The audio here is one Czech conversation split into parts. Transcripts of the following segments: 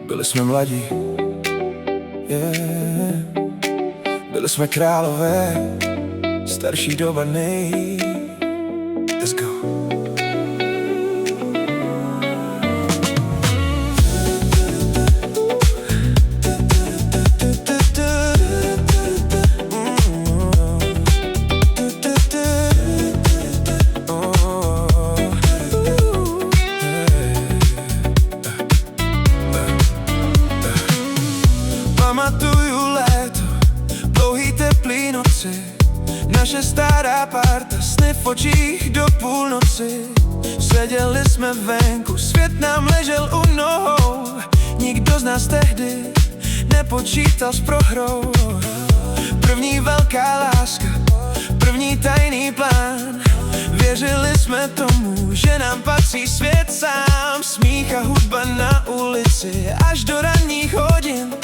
Byli jsme mladí, byli jsme králové, starší doba nej. Let's go. Pamatuju léto, dlouhý teplý noci, naše stará parta, sny v očích do půlnoci. Seděli jsme venku, svět nám ležel u nohou, nikdo z nás tehdy nepočítal s prohrou. První velká láska, první tajný plán, věřili jsme tomu, že nám patří svět sám. Smích a hudba na ulici až do ranních hodin,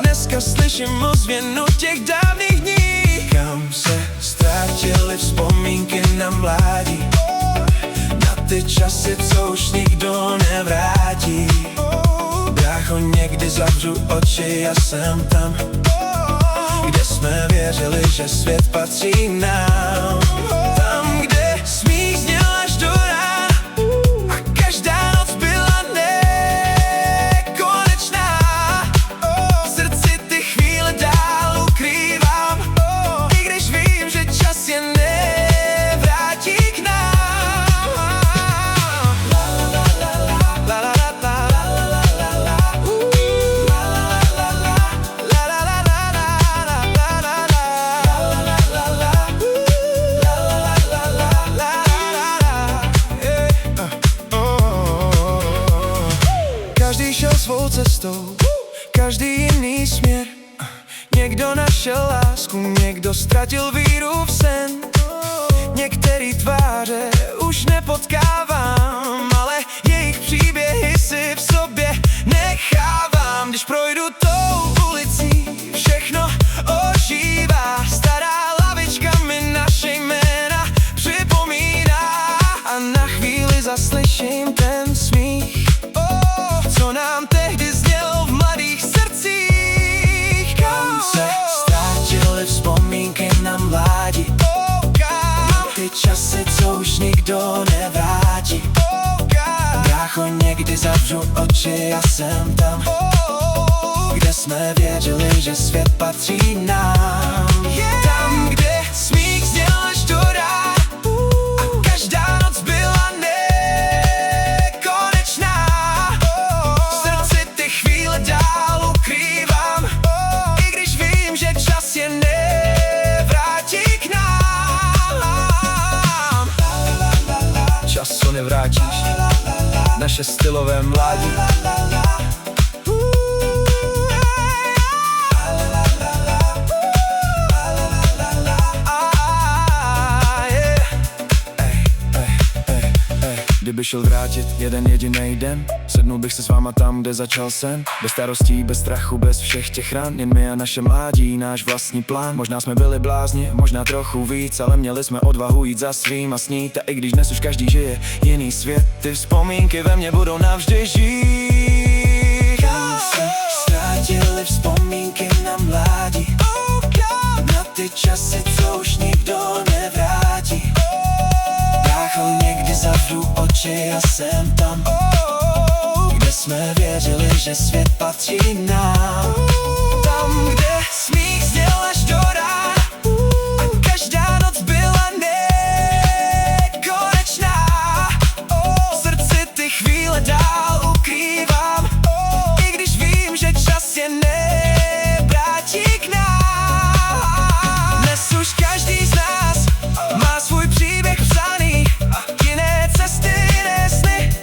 dneska slyším ozvěnu těch dávných dní. Kam se ztratily vzpomínky na mládí, na ty časy, co už nikdo nevrátí. Brácho, někdy zavřu oči a jsem tam, kde jsme věřili, že svět patří nám. Tam, kde smích zněl až do rána a každá noc byla nekonečná. V srdci ty chvíle dál ukrývám, i když vím, že čas je nevrátí k nám. La la la la la la la. Každý šel svou cestou, každý jiný směr. Někdo našel lásku, někdo ztratil víru v sen. Některý tváře už nepotkávám, ale jejich příběhy si v sobě nechávám. Když projdu tou ulicí, všechno ožívá. Stará lavička mi naše jména připomíná a na chvíli zaslyším ten smích, co nám tehdy zněl v mladých srdcích. Kam se ztratily vzpomínky na mládí, na ty časy, co už nikdo nevrátí. Brácho, někdy zavřu oči a jsem tam, kde jsme věřili, že svět patří nám. Tam, kde smích zněl až do rána a každá noc byla nekonečná. V srdci ty chvíle dál ukrývám, i když vím, že čas je nevrátí k nám. Čas, co nevrátíš, naše stylové mládí. Kdyby šel vrátit jeden jediný den, sednul bych se s váma tam, kde začal sen. Bez starostí, bez strachu, bez všech těch ran, jen my a naše mládí, náš vlastní plán. Možná jsme byli blázni, možná trochu víc, ale měli jsme odvahu jít za svým a snít. A i když dnes už každý žije jiný svět, ty vzpomínky ve mně budou navždy žít. Kam se ztratily vzpomínky na mládí, na ty časy, co už nikdo nevrátí. Brácho, někdy zavřu oči a jsem tam, kde jsme věřili, že svět patří nám. Tam, kde smích zněl až do rána a každá noc byla nekonečná. V srdci ty chvíle dál ukrývám, i když vím, že čas je nevrátí k nám. Dnes už každý z nás má svůj příběh psaný, jiné cesty, jiné sny,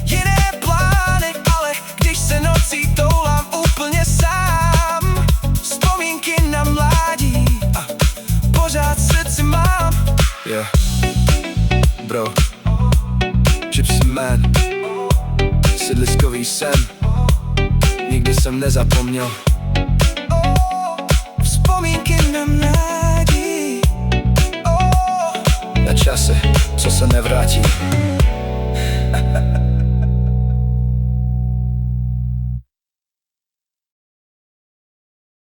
jiné plány, ale když se nocí toulám úplně sám, vzpomínky na mládí pořád v srdci mám. Yeah, bro, Gypsy Man, sídliskový sen, nikdy jsem nezapomněl. Vzpomínky na mládí, Na časy, co se nevrátí.